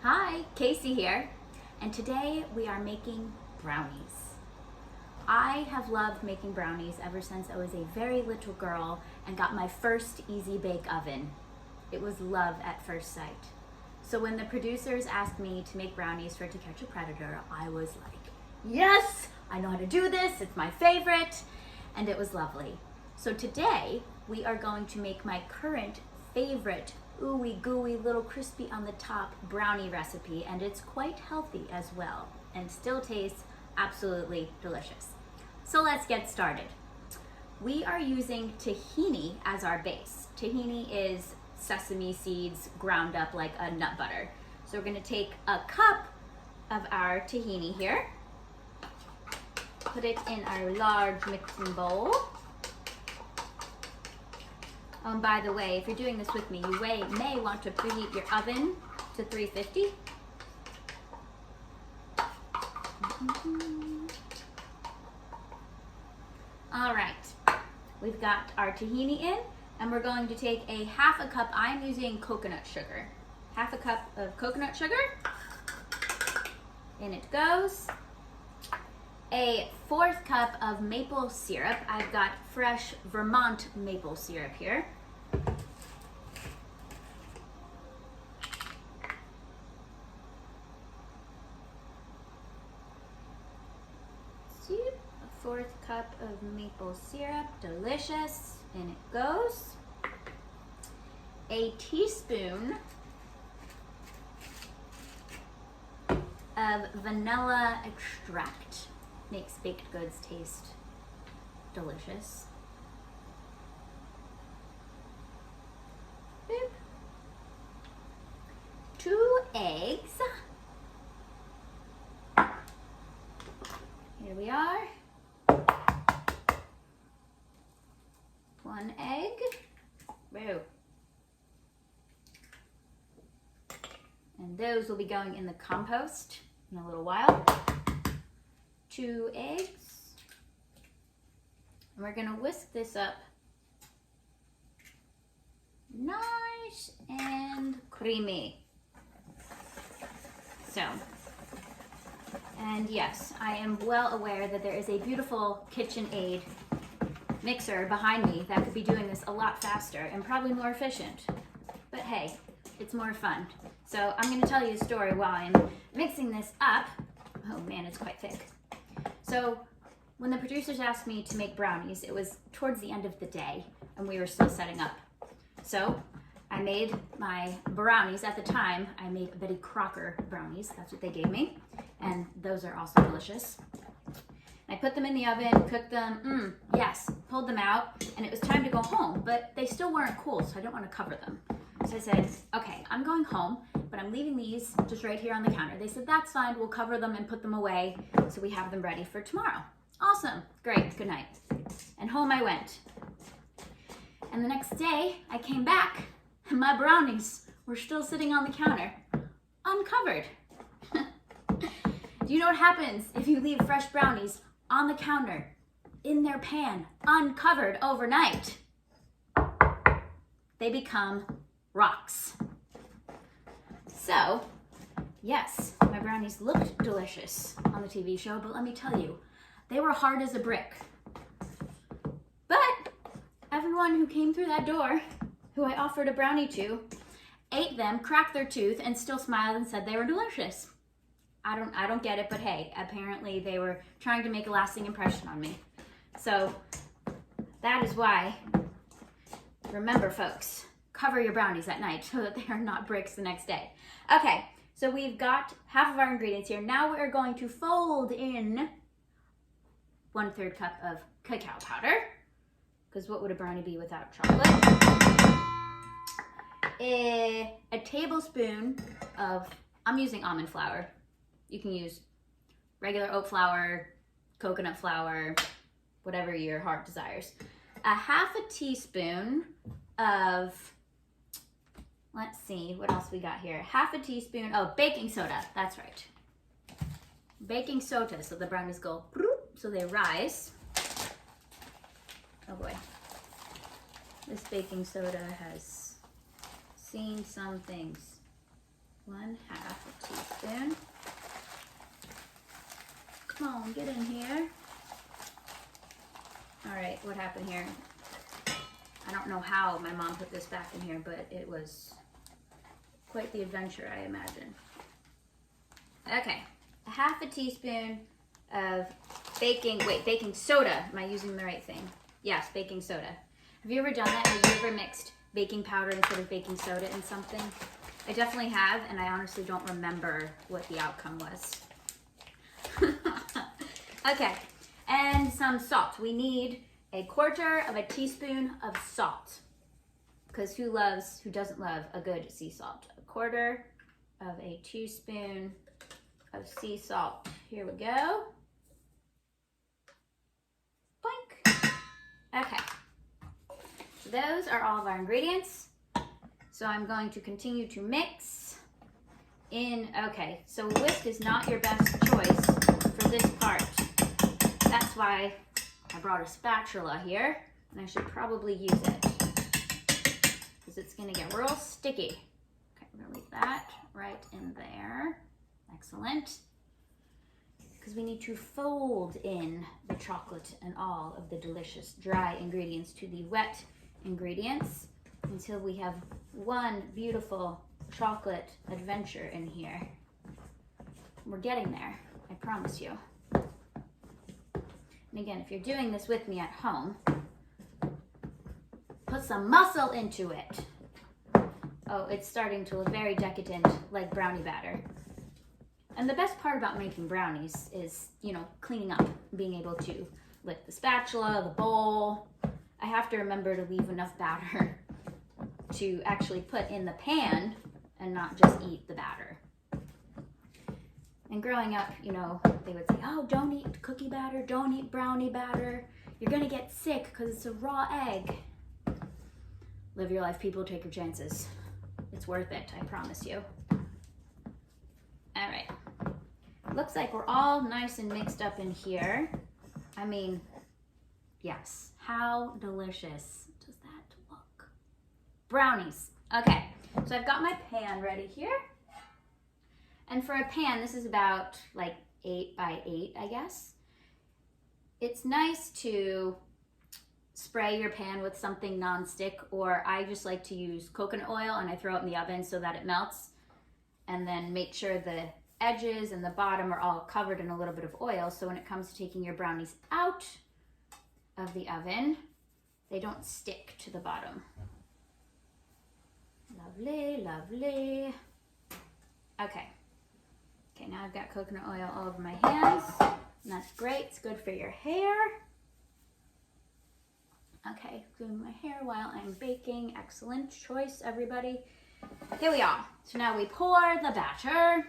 Hi, Casey here, and today we are making brownies. I have loved making brownies ever since I was a very little girl and got my first easy bake oven. It was love at first sight. So when the producers asked me to make brownies for To Catch a Predator, I was like, yes, I know how to do this, it's my favorite, and it was lovely. So today we are going to make my current favorite ooey gooey little crispy on the top brownie recipe, and it's quite healthy as well and still tastes absolutely delicious. So let's get started. We are using tahini as our base. Tahini is sesame seeds ground up like a nut butter. So we're going to take a cup of our tahini here, put it in our large mixing bowl. By the way, if you're doing this with me, you may want to preheat your oven to 350. All right, we've got our tahini in, and we're going to take a half a cup. I'm using coconut sugar. Half a cup of coconut sugar. In it goes. A 1/4 cup of maple syrup. I've got fresh Vermont maple syrup here. A 1/4 cup of maple syrup, delicious. In it goes. A teaspoon of vanilla extract. Makes baked goods taste delicious. Boop. 2 eggs. Here we are. 1 egg. Whoa. And those will be going in the compost in a little while. 2 eggs. And we're going to whisk this up nice and creamy. So, and yes, I am well aware that there is a beautiful KitchenAid mixer behind me that could be doing this a lot faster and probably more efficient. But hey, it's more fun. So I'm going to tell you a story while I'm mixing this up. Oh man, it's quite thick. So when the producers asked me to make brownies, it was towards the end of the day and we were still setting up. So I made my brownies. At the time, I made Betty Crocker brownies. That's what they gave me. And those are also delicious. I put them in the oven, cooked them, yes, pulled them out, and it was time to go home, but they still weren't cool, so I didn't want to cover them. So I said, okay, I'm going home, but I'm leaving these just right here on the counter. They said, that's fine, we'll cover them and put them away so we have them ready for tomorrow. Awesome, great, good night. And home I went. And the next day, I came back, and my brownies were still sitting on the counter, uncovered. Do you know what happens if you leave fresh brownies on the counter, in their pan, uncovered overnight? They become rocks. So, yes, my brownies looked delicious on the TV show, but let me tell you, they were hard as a brick. But everyone who came through that door, who I offered a brownie to, ate them, cracked their tooth, and still smiled and said they were delicious. I don't get it, but hey, apparently they were trying to make a lasting impression on me. So that is why, remember folks, cover your brownies at night so that they are not bricks the next day. Okay, so we've got half of our ingredients here. Now we're going to fold in 1/3 cup of cacao powder, because what would a brownie be without chocolate? A tablespoon of, I'm using almond flour. You can use regular oat flour, coconut flour, whatever your heart desires. A 1/2 teaspoon of, let's see, what else we got here? 1/2 teaspoon, baking soda, that's right. Baking soda, so the brownies go, so they rise. Oh boy. This baking soda has seen some things. 1/2 teaspoon. Come on, get in here. All right, what happened here? I don't know how my mom put this back in here, but it was quite the adventure, I imagine. Okay, a half a teaspoon of baking soda. Am I using the right thing? Yes, baking soda. Have you ever done that? Have you ever mixed baking powder instead of baking soda in something? I definitely have, and I honestly don't remember what the outcome was. Okay, and some salt. We need a quarter of a teaspoon of salt, because who doesn't love a good sea salt? A quarter of a teaspoon of sea salt. Here we go. Boink. Okay, so those are all of our ingredients. So I'm going to continue to mix in. Okay, so whisk is not your best choice for this part. That's why I brought a spatula here, and I should probably use it because it's gonna get real sticky. Okay, we're gonna leave that right in there. Excellent. Because we need to fold in the chocolate and all of the delicious dry ingredients to the wet ingredients until we have one beautiful chocolate adventure in here. We're getting there, I promise you. And again, if you're doing this with me at home, put some muscle into it. Oh, it's starting to look very decadent, like brownie batter. And the best part about making brownies is, cleaning up, being able to lift the spatula, the bowl. I have to remember to leave enough batter to actually put in the pan and not just eat the batter. And growing up, they would say, oh, don't eat cookie batter, don't eat brownie batter. You're gonna get sick because it's a raw egg. Live your life, people, take your chances. It's worth it, I promise you. All right, looks like we're all nice and mixed up in here. I mean, yes, how delicious does that look? Brownies. Okay, so I've got my pan ready here. And for a pan, this is about like 8 by 8, I guess. It's nice to spray your pan with something non-stick, or I just like to use coconut oil and I throw it in the oven so that it melts. And then make sure the edges and the bottom are all covered in a little bit of oil, so when it comes to taking your brownies out of the oven, they don't stick to the bottom. Lovely, lovely. Okay. Okay, now I've got coconut oil all over my hands, and that's great. It's good for your hair. Okay, doing my hair while I'm baking. Excellent choice, everybody. Here we are. So now we pour the batter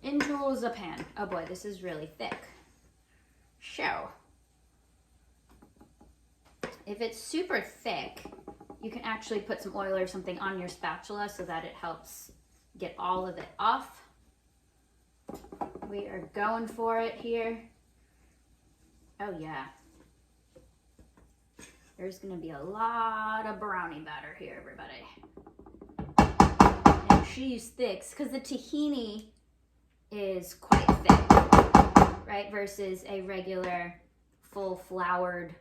into the pan. Oh boy, this is really thick. So, if it's super thick, you can actually put some oil or something on your spatula so that it helps get all of it off. We are going for it here. Oh yeah. There's gonna be a lot of brownie batter here, everybody. And she's thick, because the tahini is quite thick, right? Versus a regular full floured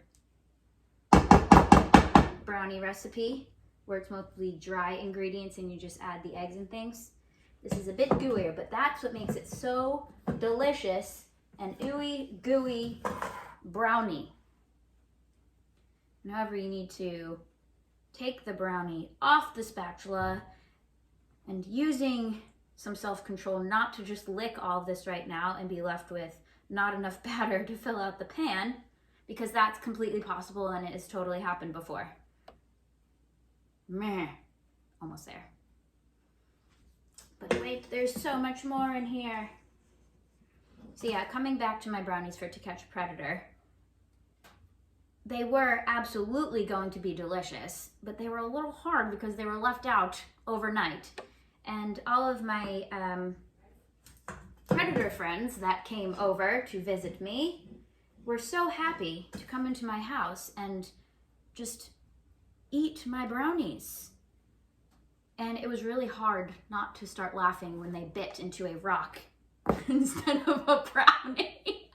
brownie recipe where it's mostly dry ingredients and you just add the eggs and things. This is a bit gooier, but that's what makes it so delicious. An ooey gooey brownie. However, you need to take the brownie off the spatula and using some self-control not to just lick all of this right now and be left with not enough batter to fill out the pan, because that's completely possible and it has totally happened before. Meh, almost there. But wait, there's so much more in here. So yeah, coming back to my brownies for To Catch a Predator, they were absolutely going to be delicious, but they were a little hard because they were left out overnight. And all of my predator friends that came over to visit me were so happy to come into my house and just eat my brownies. And it was really hard not to start laughing when they bit into a rock instead of a brownie.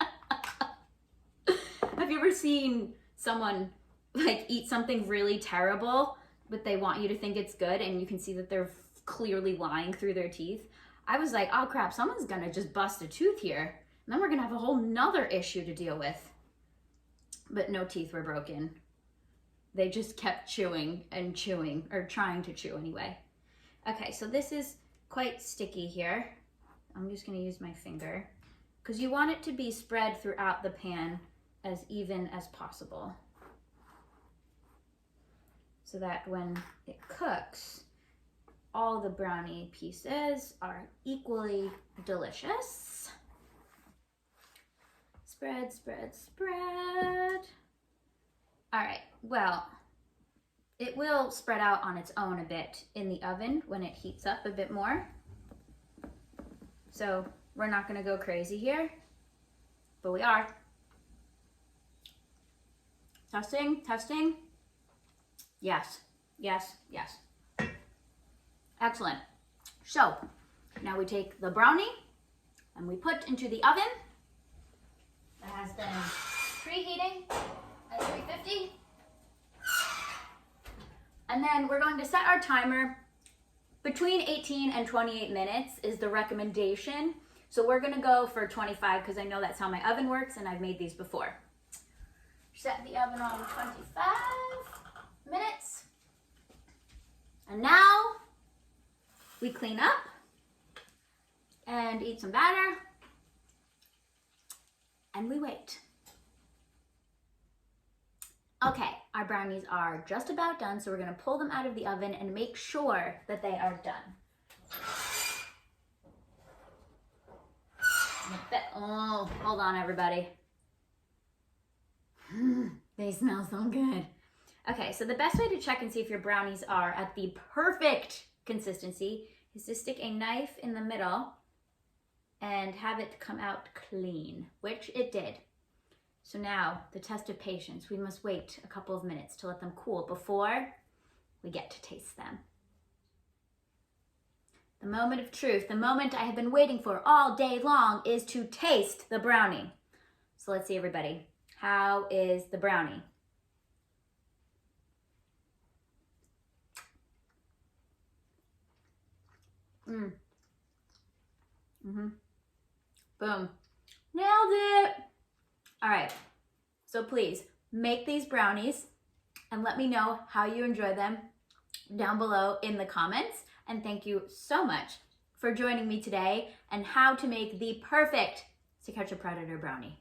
Have you ever seen someone like eat something really terrible, but they want you to think it's good and you can see that they're clearly lying through their teeth? I was like, oh crap, someone's gonna just bust a tooth here. And then we're gonna have a whole nother issue to deal with. But no teeth were broken. They just kept chewing and chewing, or trying to chew anyway. Okay, so this is quite sticky here. I'm just gonna use my finger because you want it to be spread throughout the pan as even as possible, so that when it cooks, all the brownie pieces are equally delicious. Spread, spread, spread. All right, well, it will spread out on its own a bit in the oven when it heats up a bit more. So we're not gonna go crazy here, but we are. Testing, testing. Yes, yes, yes. Excellent. So now we take the brownie and we put into the oven that has been preheating at 350. And then we're going to set our timer. Between 18 and 28 minutes is the recommendation. So we're gonna go for 25 because I know that's how my oven works and I've made these before. Set the oven on 25 minutes. And now we clean up and eat some batter and we wait. Okay, our brownies are just about done, so we're gonna pull them out of the oven and make sure that they are done. Oh, hold on everybody. They smell so good. Okay, so the best way to check and see if your brownies are at the perfect consistency is to stick a knife in the middle and have it come out clean, which it did. So now, the test of patience. We must wait a couple of minutes to let them cool before we get to taste them. The moment of truth, the moment I have been waiting for all day long, is to taste the brownie. So let's see, everybody. How is the brownie? Boom. Nailed it. All right, so please make these brownies and let me know how you enjoy them down below in the comments. And thank you so much for joining me today and how to make the perfect To Catch a Predator brownie.